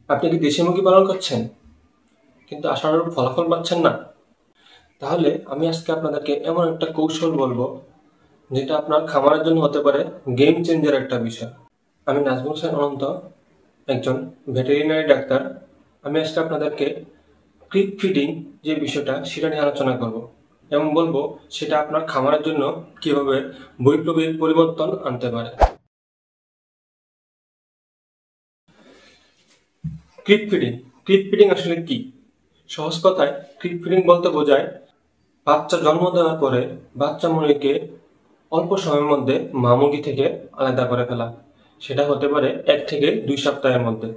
আপনি কি দেশি মুরগি পালন করছেন কিন্তু আশানুরূপ ফলাফল পাচ্ছেন না? তাহলে আমি আজকে আপনাদেরকে এমন একটা কৌশল বলবো যেটা আপনার খামারের জন্য হতে পারে গেম চেঞ্জার একটা বিষয়। আমি নাজমুল হোসেন অনন্ত, একজন ভেটেরিনারি ডাক্তার। আমি আজকে আপনাদেরকে ক্রিপ ফিডিং যে বিষয়টা সেটা নিয়ে আলোচনা করব এবং বলবো সেটা আপনার খামারের জন্য কিভাবে বৈপ্লবিক পরিবর্তন আনতে পারে। ক্রিপ ফিডিং ক্রিপ ফিডিং আসলে কি? সহজ কথায় ক্রিপ ফিডিং বলতে বোঝায় বাচ্চা জন্ম দেওয়ার পরে বাচ্চা মুরগিকে অল্প সময়ের মধ্যে মা মুরগি থেকে আলাদা করে ফেলা। সেটা হতে পারে 1 থেকে 2 সপ্তাহের মধ্যে।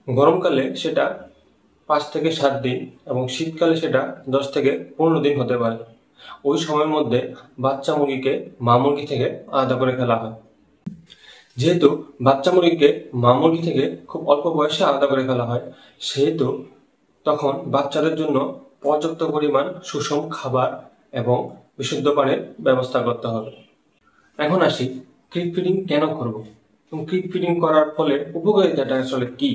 গরমকালে সেটা 5 থেকে 7 দিন এবং শীতকালে সেটা 10 থেকে 15 দিন হতে পারে। ওই সময়ের মধ্যে বাচ্চা মুরগিকে মা মুরগি থেকে আলাদা করে ফেলা হয়। যেহেতু বাচ্চা মুরগিকে মা মুরগি থেকে খুব অল্প বয়সে আলাদা করে ফেলা হয়, সেহেতু তখন বাচ্চাদের জন্য পর্যাপ্ত পরিমাণ সুষম খাবার এবং বিশুদ্ধ পানির ব্যবস্থা করতে হবে। এখন আসি, ক্রিপ ফিডিং কেন করব এবং ক্রিপ ফিডিং করার ফলে উপকারিতাটা আসলে কি?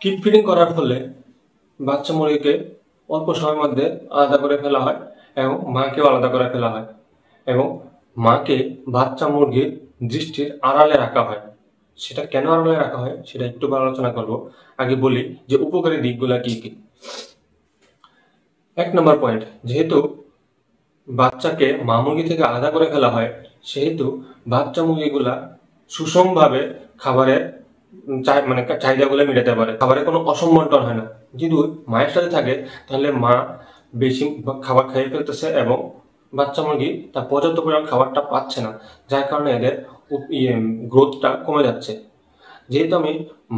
ক্রিপ ফিডিং করার ফলে বাচ্চা মুরগিকে অল্প সময়ের মধ্যে আলাদা করে ফেলা হয় এবং মাকেও আলাদা করে ফেলা হয় এবং মাকে বাচ্চা মুরগির দৃষ্টির আড়ালে রাখা হয়। সেটা কেন আড়ালে রাখা হয় সেটা একটু আলোচনা করব। আগে বলি যে উপকারী দিকগুলা কি কি। 1 নম্বর পয়েন্ট, যেহেতু বাচ্চাকে মা মুরগি থেকে আলাদা করে ফেলা হয়, সেহেতু বাচ্চা মুরগিগুলা সুষমভাবে খাবারের চাহিদাগুলো মেটাতে পারে। খাবারের কোনো অসম্বন্টন হয় না। যদি মায়ের সাথে থাকে তাহলে মা বেশি খাবার খেয়ে ফেলতেছে এবং বাচ্চা মুরগি তার পর্যাপ্ত পরিমাণ খাবারটা পাচ্ছে না, যার কারণে এদের গ্রোথটা কমে যাচ্ছে। যেহেতু আমি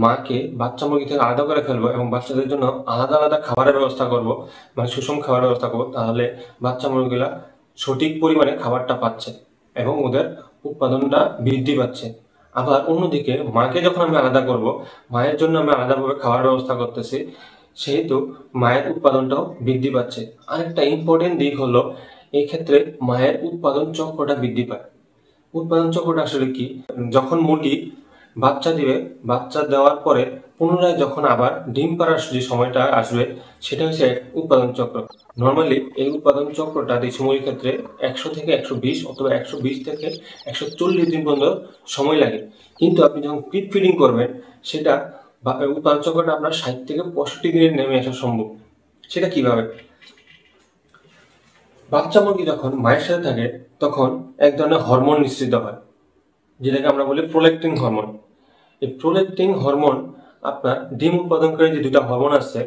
মাকে বাচ্চা মুরগি থেকে আলাদা করে ফেলবো এবং বাচ্চাদের জন্য আলাদা আলাদা খাবারের ব্যবস্থা করব, মানে সুষম খাবারের ব্যবস্থা করবো, তাহলে বাচ্চা মুরগিরা সঠিক পরিমাণে খাবারটা পাচ্ছে এবং ওদের উৎপাদনটা বৃদ্ধি পাচ্ছে। আবার অন্যদিকে মাকে যখন আমি আলাদা করব, মায়ের জন্য আমি আলাদাভাবে খাওয়ার ব্যবস্থা করতেছি, সেহেতু মায়ের উৎপাদনটাও বৃদ্ধি পাচ্ছে। আরেকটা ইম্পর্টেন্ট দিক হলো, এই ক্ষেত্রে মায়ের উৎপাদন চক্রটা বৃদ্ধি পায়। উৎপাদন চক্রটা আসলে কি? যখন মুরগি বাচ্চা দিবে, বাচ্চা দেওয়ার পরে পুনরায় যখন আবার ডিম পাড়ার যে সময়টা আসবে, সেটা হচ্ছে উৎপাদন চক্র। নর্মালি এই উৎপাদন চক্রটা দেশি মুরগির ক্ষেত্রে 100 থেকে 120 অথবা 120 থেকে 140 দিন পর্যন্ত সময় লাগে। কিন্তু আপনি যখন ক্রিপ ফিডিং করবেন, সেটা উৎপাদন চক্রটা আপনার 60 থেকে 65 দিনে নেমে আসা সম্ভব। সেটা কিভাবে? বাচ্চা মুরগি যখন মায়ের সাথে থাকে তখন এক ধরনের হরমোন নিঃসৃত হয়, যেটাকে আমরা বলি প্রোল্যাক্টিন হরমোন। এই প্রোল্যাক্টিন হরমোন আপনার ডিম উৎপাদনকারী যে 2টা হরমোন আছে,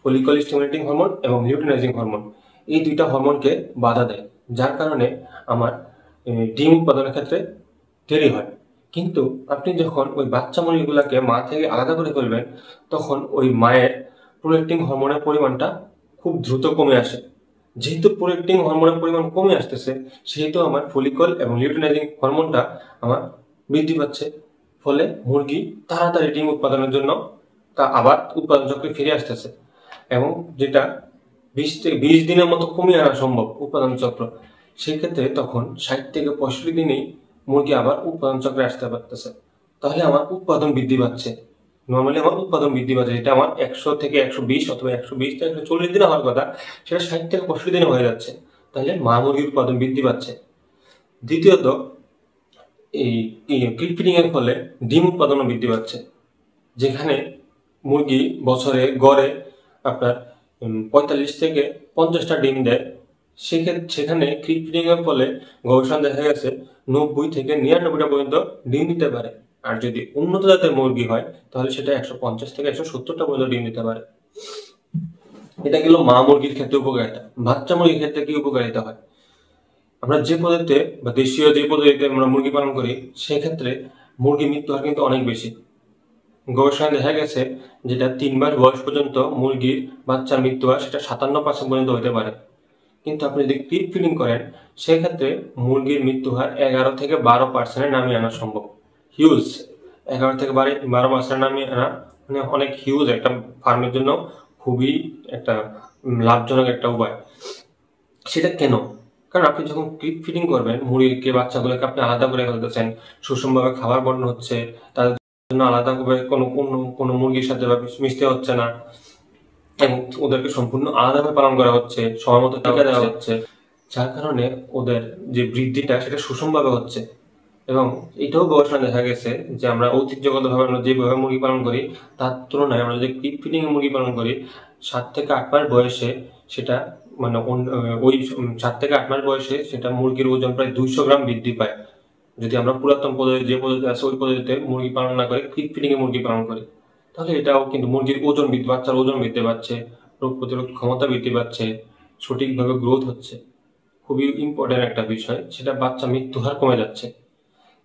ফলিকল স্টিমুলেটিং হরমোন এবং লিউটিনাইজিং হরমোন, এই 2টা হরমোনকে বাধা দেয়, যার কারণে আমার ডিম উৎপাদনের ক্ষেত্রে দেরি হয়। কিন্তু আপনি যখন ওই বাচ্চা মুরগিগুলোকে মা থেকে আলাদা করে ফেলবেন, তখন ওই মায়ের প্রোল্যাক্টিন হরমোনের পরিমাণটা খুব দ্রুত কমে আসে। যেহেতু প্রোল্যাক্টিন হরমোনের পরিমাণ কমে আসতেছে, সেহেতু আমার ফলিকল এবং লিউটিনাইজিং হরমোনটা আমার বৃদ্ধি পাচ্ছে। ফলে মুরগি তাড়াতাড়ি ডিম উৎপাদনের জন্য তা আবার উৎপাদন চক্রে ফিরে আসতেছে এবং যেটা 20 দিনের মতো কমিয়ে আনা সম্ভব উৎপাদন চক্র। সেক্ষেত্রে তখন 60 থেকে 65 দিনেই মুরগি আবার উৎপাদন চক্রে আসতে পারতেছে। তাহলে আমার উৎপাদন বৃদ্ধি পাচ্ছে। নর্মালি আমার উৎপাদন বৃদ্ধি পাচ্ছে, যেটা আমার 100 থেকে 120 অথবা 120 থেকে 140 দিনে হওয়ার কথা, সেটা 60 থেকে 65 দিনে হয়ে যাচ্ছে। তাহলে মা মুরগির উৎপাদন বৃদ্ধি পাচ্ছে। দ্বিতীয়ত, এই ক্রিপ ফিডিং এর ফলে ডিম উৎপাদনও বৃদ্ধি পাচ্ছে। যেখানে মুরগি বছরে গড়ে আপনার 45 থেকে 50টা ডিম দেয়, সেখানে ক্রিপ ফিডিং এর ফলে গবেষণা দেখা গেছে 90 থেকে 99টা পর্যন্ত ডিম দিতে পারে। আর যদি উন্নত জাতের মুরগি হয় তাহলে সেটা 150 থেকে 170টা পর্যন্ত ডিম দিতে পারে। এটা গেল মা মুরগির ক্ষেত্রে উপকারিতা। বাচ্চা মুরগির ক্ষেত্রে কি উপকারিতা হয়? আমরা যে পদ্ধতিতে বা দেশীয় যে পদ্ধতিতে আমরা মুরগি পালন করি, সেক্ষেত্রে মুরগি মৃত্যু হার কিন্তু অনেক বেশি। গবেষণায় দেখা গেছে যেটা 3 মাস বয়স পর্যন্ত মুরগির বাচ্চার মৃত্যু হয়, সেটা 57% পর্যন্ত হতে পারে। কিন্তু আপনি যদি ক্রিপ ফিডিং করেন, সেক্ষেত্রে মুরগির মৃত্যু হার 11 থেকে 12% নামিয়ে আনা সম্ভব। হিউজ 11 থেকে 12% নামিয়ে আনা মানে অনেক হিউজ একটা ফার্মের জন্য খুবই একটা লাভজনক একটা উপায়। সেটা কেন? কারণ আপনি যখন ক্রিপ ফিডিং করবেন মুরগিকে, বাচ্চাগুলোকে আপনি আলাদা করে ফেলতেছেন, সুষমভাবে খাবার বন্টন হচ্ছে, তাদের জন্য আলাদা করে কোনো মুরগির সাথে মিশতে হচ্ছে না, এবং ওদেরকে সম্পূর্ণ আলাদাভাবে পালন করা হচ্ছে, সময় মতো টিকা দেওয়া হচ্ছে, যার কারণে ওদের যে বৃদ্ধিটা সেটা সুষমভাবে হচ্ছে। এবং এটাও গবেষণা দেখা গেছে যে আমরা ঐতিহ্যগতভাবে আমরা যেভাবে মুরগি পালন করি তার তুলনায় আমরা যদি ক্রিপ ফিডিং এ মুরগি পালন করি 7 থেকে 8 মাস বয়সে সেটা মানে ওই 7 থেকে 8 মাস বয়সে সেটা মুরগির ওজন প্রায় 200 গ্রাম বৃদ্ধি পায়, যদি আমরা পুরাতন পদ্ধতি যে পদ্ধতি আছে ওই পদ্ধতিতে মুরগি পালন না করে ক্রিপ ফিডিং এ মুরগি পালন করি। তাহলে এটাও কিন্তু মুরগির ওজন বৃদ্ধি, বাচ্চার ওজন বৃদ্ধি পাচ্ছে, রোগ প্রতিরোধ ক্ষমতা বৃদ্ধি পাচ্ছে, সঠিকভাবে গ্রোথ হচ্ছে। খুবই ইম্পর্টেন্ট একটা বিষয়, সেটা বাচ্চা মৃত্যু হার কমে যাচ্ছে।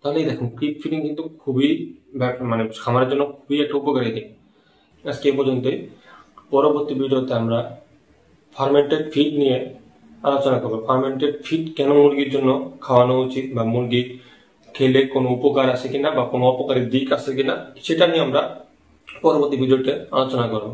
তাহলেই দেখুন ক্রিপ ফিডিং কিন্তু খুবই মানে খামারের জন্য খুবই একটা উপকারী দিক। আজকে এ পর্যন্তই। পরবর্তী ভিডিওতে আমরা ফার্মেন্টেড ফিড নিয়ে আলোচনা করবো। ফার্মেন্টেড ফিড কেন মুরগির জন্য খাওয়ানো উচিত, বা মুরগি খেলে কোনো উপকার আছে কিনা বা কোনো অপকারী দিক আছে কিনা, সেটা নিয়ে আমরা পরবর্তী ভিডিওতে আলোচনা করবো।